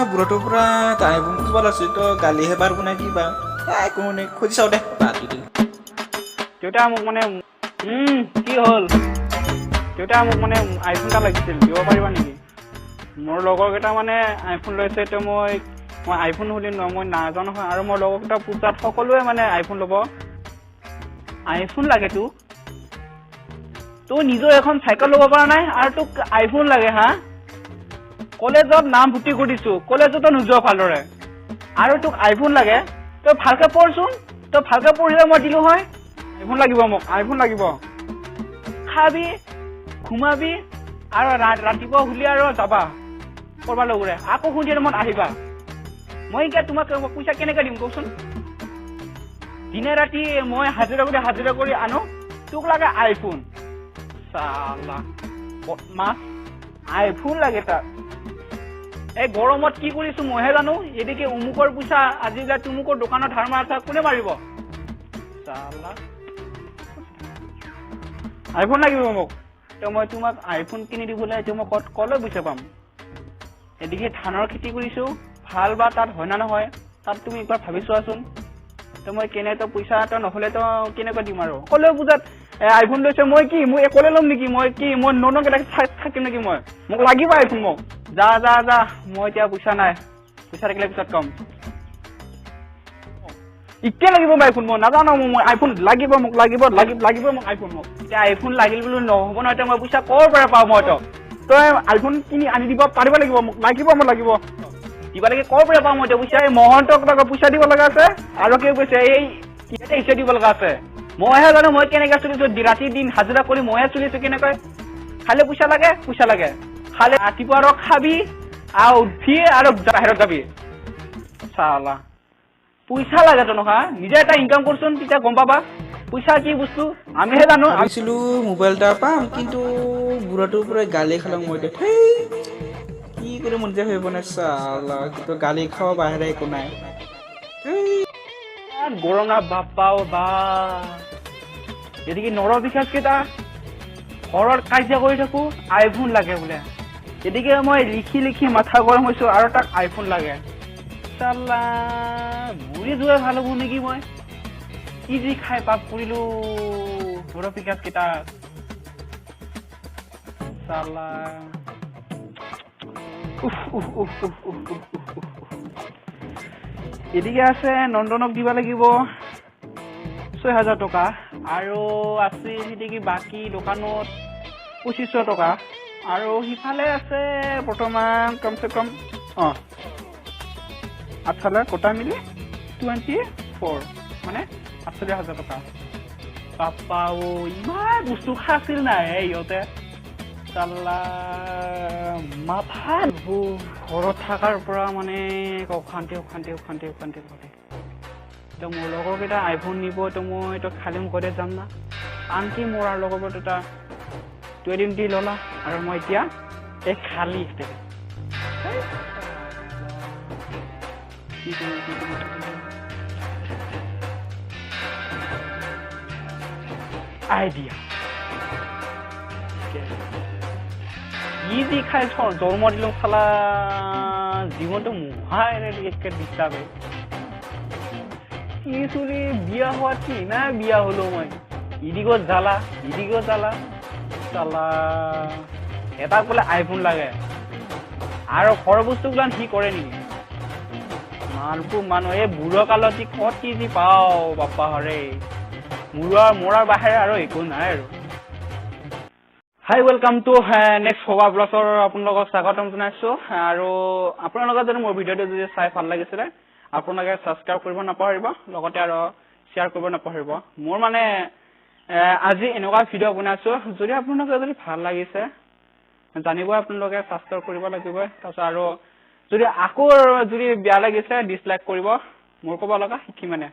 বুঢ়াটোৰ পৰা আইফোন খুজিব লাগিছিল তো গালিহে পাৰব নে কিবা একো নাই খুজি চাওঁ দে দেউতা মোক মানে কি হ'ল দেউতা মোক মানে আইফোন এটা লাগিছিল দিব পাৰিবা নেকি মোৰ লগৰ কেইটা মানে আইফোন লৈছে এতিয়া মই আইফোন হ'লে মই নাজানো নহয় আৰু মোৰ লগৰ কেইটা পূজাত সকলোৱে মানে আইফোন ল'ব আইফোন লাগে তোৰ নিজৰ এখন চাইকেল ল'ব পৰা নাই আৰু তোক আইফোন লাগে হা কলেজত নাম ভৰ্তি কৰিছো কলেজতো নোযোৱা ভালদৰে আৰু তোক আইফোন লাগে তই ভালকে পঢ়চোন তই ভালকে পঢ়িলে মই দিলো হয় আইফোন লাগিব মোক আইফোন লাগিব খাবি ঘুমাবি আৰু ৰাতিপুৱা শুলি আৰু যাবা কৰবা লগৰে আকৌ সন্ধিয়া টাইমত আহিবা মই এতিয়া তোমাক পইচা কেনেকে দিম কওকচোন দিনে ৰাতি মই হাজিৰা কৰি আনো তোক লাগে আইফোন চালা বদমাছ আইফোন লাগে তাক এই গৰমত কি কৰিছো মইহে জানো এদিকে অমুকৰ পইচা আজিকালি তুমুকৰ দোকানত ধাৰ মাৰা কোনে মাৰিব চালা আইফোন লাগিব মোক তো মই তোমাক আইফোন কিনি দিবলৈ এতিয়া মই কলৈ পইচা পাম এদিকে ধানৰ খেতি কৰিছো ভাল বা তাত হয় না নহয় তাত তুমি একবাৰ ভাবি চোৱাচোন তো মই কেনেকৈ পইচা এটা নহ'লে তো কেনেকৈ দিম আৰু সকলোৱে পূজাত আইফোন লৈছে মই একলে ল'ম নেকি মই ননকেইটা থাকিম নেকি মোক লাগিব আইফোন মোক যা মই এতিয়া পইচা নাই পইচা থাকিলে পিছত কম এতিয়া লাগিব মোক আইফোন মই নাজানো মই আইফোন লাগিব মোক আইফোন মোক এতিয়া আইফোন লাগিল বুলি নহ'ব নহয় এতিয়া মই পইচা ক'ৰ পৰা পাওঁ মই তই আইফোন কিনি আনি দিব পাৰিব লাগিব মোক লাগিব দিবা লাগে ক'ৰ পৰা পাওঁ মই এতিয়া পইচা এই মহন্তক পইচা দিব লগা আছে আৰু কি কৈছে এই ইচ্ছা দিব লগা আছে মইহে জানো মই কেনেকৈ চলিছো ৰাতি দিন হাজিৰা কৰি মইহে চলিছো কেনেকৈ খালি পইচা লাগে খালি ৰাতিপুৱা আৰু খাবি আৰু উঠি আৰু বাহিৰত যাবি চালা পইচা লাগে তো নহয় নিজে এটা ইনকাম কৰচোন তেতিয়া গম পাবা পইচা কি বস্তু আমিহে জানো ভাবিছিলো মোবাইল এটা পাম কিন্তু বুঢ়াটোৰ পৰা গালি খালোঁ মই এতিয়া কি কৰি মন যে ভাবিব নে চালা কিন্তু গালি খাব বাহিৰে একো নাই গৰম না বাপাও বা এদিকে নৰ বিকাশ কেইটা ঘৰত কাজিয়া কৰি থাকো আইফোন লাগে বোলে এদিকে মই লিখি মাথা গৰম হৈছো আৰু তাক আইফোন লাগে চালা বুঢ়ী যোৱাই ভাল হ'ব নেকি মই কি যি খাই পাপ কৰিলো নৰ বিকাশ কেইটা চালা এদিকে আছে নন্দনক দিব লাগিব ৬,০০০ টকা আৰু আছে এদিকে বাকী দোকানত ২৫০০ টকা আৰু সিফালে আছে বৰ্তমান কমচে কম আগফালে কটা মিলি 24 মানে ৪৮,০০০ টকা পাপা ইমান বস্তু খাইছিল নাই ইহঁতে চালা মাথা ঘৰত থকাৰ পৰা মানে অশান্তি তো মোৰ লগৰ কেইটা আইফোন নিব তো মই তো খালি মুখতে যাম না আনকি মোৰ লগৰ এটা এদিন দি ল'লা আৰু মই এতিয়া এই খালি আইডিয়া যি খাই জন্ম দিলো খালা জীৱনটো মুহাই একে ডিষ্টাৰ্বে কি চুলি বিয়া হোৱা কি না বিয়া হলো মই ইদিগো জ্বালা চালা এটা বোলে আইফোন লাগে আৰু ঘৰ বস্তুগুলান সি কৰে নেকি মানুহ এই বুঢ়া কালত ক'ত কি যি পাওঁ বাপ্পা হৰে মৰাৰ বাহিৰে আৰু একো নাই আৰু হাই ৱেলকাম টু নেক্সট সভা ব্লগৰ আপোনালোকক স্বাগতম জনাইছো আৰু আপোনালোকে যদি মোৰ ভিডিঅ'টো যদি চাই ভাল লাগিছিলে আপোনালোকে ছাবস্ক্ৰাইব কৰিব নাপাহৰিব লগতে আৰু শ্বেয়াৰ কৰিব নাপাহৰিব মোৰ মানে আজি এনেকুৱা ভিডিঅ' বনাইছো যদি আপোনালোকে যদি ভাল লাগিছে জানিব আপোনালোকে ছাবস্ক্ৰাইব কৰিব লাগিব তাৰপিছত আৰু যদি আকৌ যদি বেয়া লাগিছে ডিছলাইক কৰিব মোৰ ক'ব লগা শিকি মানে